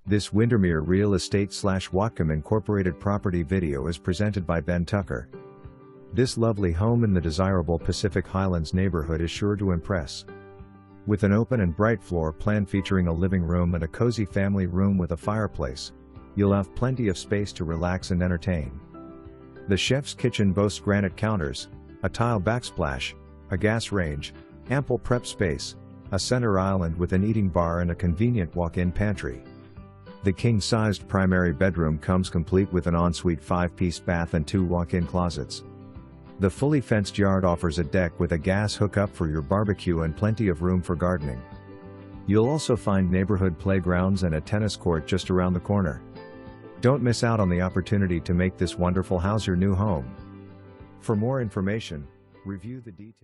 This Windermere Real Estate / Whatcom Incorporated property video is presented by Ben Tucker. This lovely home in the desirable Pacific Highlands neighborhood is sure to impress. With an open and bright floor plan featuring a living room and a cozy family room with a fireplace, you'll have plenty of space to relax and entertain. The chef's kitchen boasts granite counters, a tile backsplash, a gas range, ample prep space, a center island with an eating bar and a convenient walk-in pantry. The king-sized primary bedroom comes complete with an ensuite 5-piece bath and 2 walk-in closets. The fully fenced yard offers a deck with a gas hookup for your barbecue and plenty of room for gardening. You'll also find neighborhood playgrounds and a tennis court just around the corner. Don't miss out on the opportunity to make this wonderful house your new home. For more information, review the details.